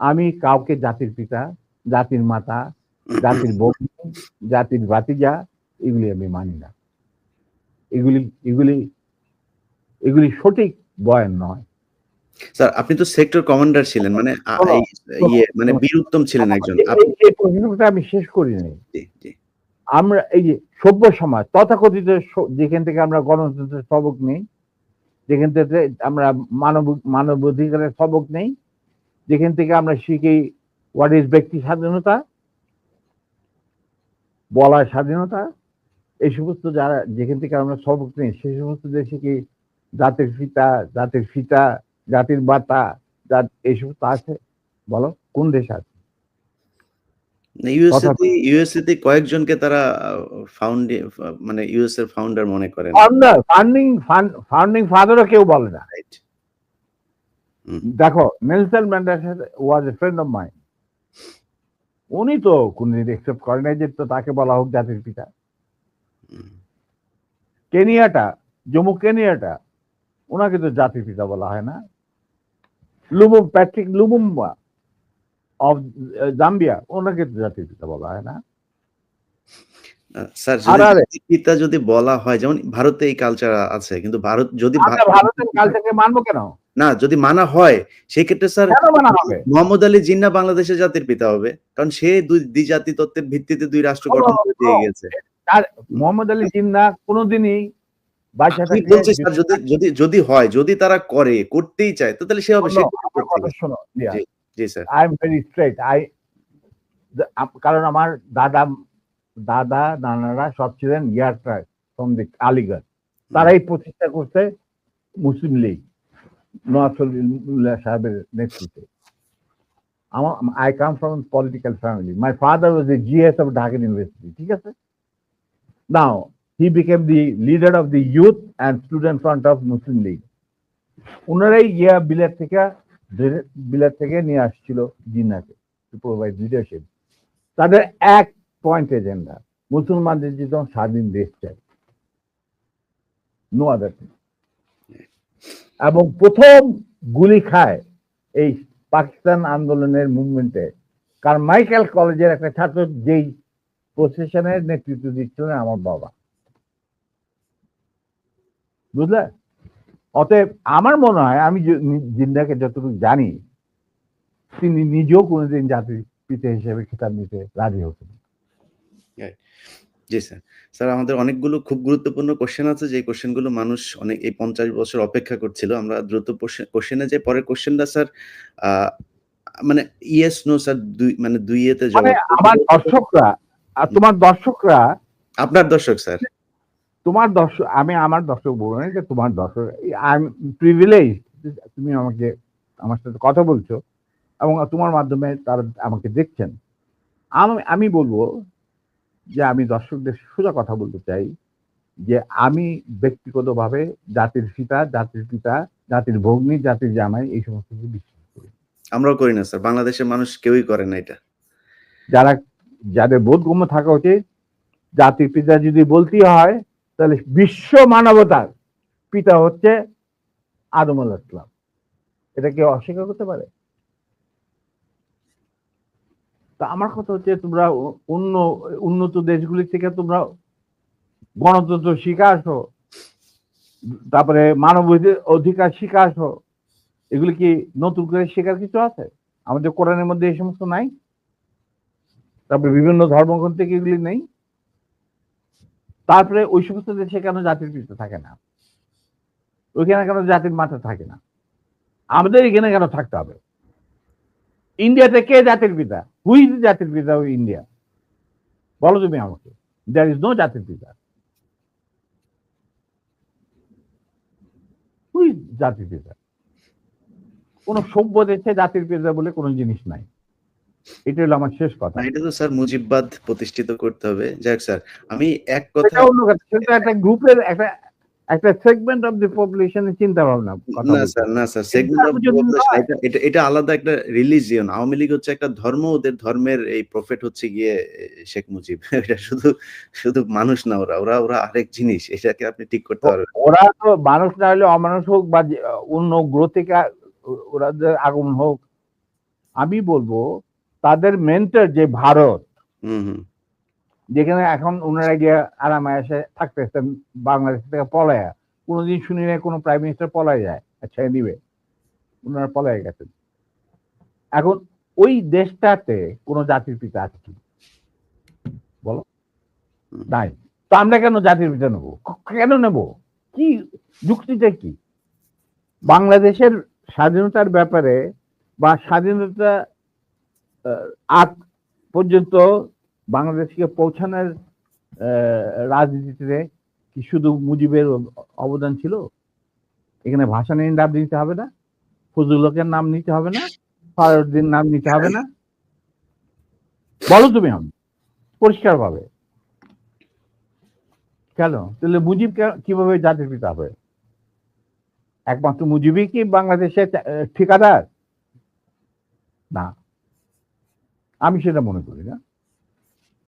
আমি কাউকে জাতির পিতা, জাতির মাতা, জাতির ভগ্নী, জাতির ভাতিজা এগুলি আমি মানি না। এগুলি এগুলি এগুলি সঠিক বয়ান নয়। স্যার আপনি তো সেক্টর কমান্ডার ছিলেন, মানে মানে বীর উত্তম ছিলেন একজন। এই প্রশ্নটা আমি শেষ করিনি। জি জি। আমরা এই যে সভ্য সমাজ তথাকথিত যেখান থেকে আমরা গণতন্ত্রের সবক নেই, যেখান থেকে আমরা মানবাধিকারের সবক নেই, যেখান থেকে আমরা শিখি হোয়াট ইজ ব্যক্তি স্বাধীনতা, বলার স্বাধীনতা, এই সমস্ত যারা যেখান থেকে আমরা সবক নেই সেই সমস্ত দেশে কি জাতির পিতা, জাতির ফিতা, জাতির বাতা, এই সমস্ত আছে? বলো কোন দেশ আছে? ইউএসএ তে কয়েকজনকে তারা মানে ইউএস এর ফাউন্ডার মনে করেন। ফাউন্ডিং ফাদারও কেউ বলে না। দেখো Nelson Mandela was a friend of mine, উনি তো কোনদিন একসেপ্ট করে নাই যে তো তাকে বলা হোক জাতির পিতা। কেনিয়াটা, জম্মু কেনিয়াটা, ওনাকে তো জাতির পিতা বলা হয় না। প্যাট্রিক লুমুম্বা অফ জাম্বিয়া, ওনাকে তো জাতির পিতা বলা হয় না। স্যার পিতা যদি বলা হয়, যেমন ভারতে এই কালচার আছে, কিন্তু ভারত যদি ভারতের কালচারকে মানবো কেন? না, যদি মানা হয় সেই ক্ষেত্রে স্যার মোহাম্মদ আলী জিন্নাহ বাংলাদেশের জাতির পিতা হবে, কারণ সে দুই জাতি তত্ত্বের ভিত্তিতে দুই রাষ্ট্র গঠন করে দিয়ে গেছে। আর মোহাম্মদ আলী জিন্নাহ কোনোদিনই যদি হয়, যদি তারা করতেই চায়, তো তাহলে সে হবে। শোনো, জি sir, I am very straight. কারণ আমার দাদা নানারা সব ছিলেন ইয়ারট্রাইব ফ্রম দি আলিগড়। তারাই প্রতিষ্ঠা করছে মুসলিম লীগ নওয়াজ শরীফুল্লাহ সাহেবের নেতৃত্বে। I come from a political family. My father was the GS of Dhaka University. ঠিক আছে? Now he became the leader of the youth and student front of Muslim League. ওনারাই গিয়া বিলেত থেকে নিয়ে আসছিল জিন্নাহকে টু প্রোভাইড লিডারশিপ। তাদের এক point agenda, মুসলমানদের যেন স্বাধীন দেশ চাই, নো আদার থিং। এবং প্রথম গুলি খায় এই পাকিস্তান আন্দোলনের মুভমেন্টে কারমাইকেল কলেজের একটা ছাত্র, যেই প্রসেশনের নেতৃত্ব দিচ্ছিলেন আমার বাবা, বুঝলে? অতএব আমার মনে হয়, আমি জিন্নাহকে যতটুকু জানি, তিনি নিজেও কোনোদিন জাতির পিতা হিসেবে খেতাব নিতে রাজি হতেন। জি স্যার। স্যার আমাদের অনেকগুলো খুব গুরুত্বপূর্ণ কোশ্চেন আছে, যে কোশ্চেনগুলো মানুষ অনেক এই 50 বছর অপেক্ষা করছিল। আমরা দ্রুত কোশ্চেনে যাই। পরের কোশ্চেনটা স্যার মানে ইয়েস নো স্যার, দুই এতে জবাব। আমার দর্শকরা, তোমার দর্শকরা, আপনার দর্শক স্যার, তোমার দর্শক, আমি আমার দর্শক বলবো না, যে তোমার দর্শক। আই এম প্রিভিলেজড, তুমি আমার সাথে কথা বলছো এবং তোমার মাধ্যমে তারা আমাকে দেখছেন। আমি বলবো যে আমি দর্শকদের সোজা কথা বলতে চাই যে আমি ব্যক্তিগতভাবে জাতির পিতা, জাতির ভগ্নী, জাতির জামাই এই সমস্ত কিছু বিশ্বাস করি। আমরাও করি না স্যার, বাংলাদেশের মানুষ কেউই করে না এটা। যাদের বোধগম্য থাকা উচিত, জাতির পিতা যদি বলতে হয় তাহলে বিশ্ব মানবতার পিতা হচ্ছে আদম আলাইহিস সালাম। এটা কেউ অস্বীকার করতে পারে? তা আমার কথা হচ্ছে, তোমরা উন্নত দেশগুলি থেকে তোমরা গণতন্ত্র শিখে আসো, তারপরে মানব অধিকার শিখে আসো। এগুলি কি নতুন করে শেখার কিছু আছে? আমাদের কোরআনের মধ্যে এই সমস্ত নাই? তারপরে বিভিন্ন ধর্মগ্রন্থ থেকে এগুলি নেই? তারপরে ওই সমস্ত দেশে কেন জাতির পিতা থাকে না? ওইখানে কেন জাতির মাতা থাকে না? আমাদের এখানে কেন থাকতে হবে? ইন্ডিয়াতে কে জাতির পিতা? হুই ইজ জাতির পিতা অফ ইন্ডিয়া? বলো তুমি আমাকে। দেয়ার ইজ নো জাতির পিতা। হুই ইজ জাতির পিতা? কোন সভ্য দেশে জাতির পিতা বলে কোনো জিনিস নাই। এটা হলো আমার শেষ কথা। এটা তো স্যার মুজিববাদ প্রতিষ্ঠিত করতে হবে। যাক স্যার, আমি এক কথা, সেটা একটা গ্রুপের একটা সেগমেন্ট অফ দি পপুলেশনের চিন্তা ভাবনা। না স্যার, সেগমেন্ট অফ পপুলেশন এটা আলাদা একটা রিলিজিয়ন। আওয়ামী লীগ হচ্ছে একটা ধর্ম, ওদের ধর্মের এই প্রফেট হচ্ছে গিয়ে শেখ মুজিব। এটা শুধু মানুষ না, ওরা আরেক জিনিস। এটাকে আপনি ঠিক করতে পারবেন। ওরা তো মানুষ না হলে অমানুষ হোক বা অন্য গ্রহ থেকে ওরা আগমন হোক, আমি বলবো তাদের মেন্টর যে ভারত, যেখানে এখন ওনারা গিয়ে আরামে এসে থাকতেছেন বাংলাদেশ থেকে পলায়া, কোনোদিন শুনি না কোনো প্রাইম মিনিস্টার পলায় যায়। আচ্ছা নিবে, ওনারা পলায় গেছেন। এখন ওই দেশটাতে কোন জাতির পিতা আছে কি বলো? নাই। তো আমরা কেন জাতির পিতা নেবো? কেন নেব? কি যুক্তিটা কি? বাংলাদেশের স্বাধীনতার ব্যাপারে বা স্বাধীনতা আগ পর্যন্ত বাংলাদেশকে পৌঁছানোর রাজনীতিতে কি শুধু মুজিবের অবদান ছিল? এখানে ভাষা নিয়ে নাম নিতে হবে না? ফজলুল হকের নাম নিতে হবে না? ফারুদ্দিন নাম নিতে হবে না? বলো তুমি আমি পরিষ্কার ভাবে। কেন? তাহলে মুজিব কিভাবে জাতির পিতা হবে? একমাত্র মুজিবই কি বাংলাদেশের ঠিকাদার? না, আমি সেটা মনে করি না।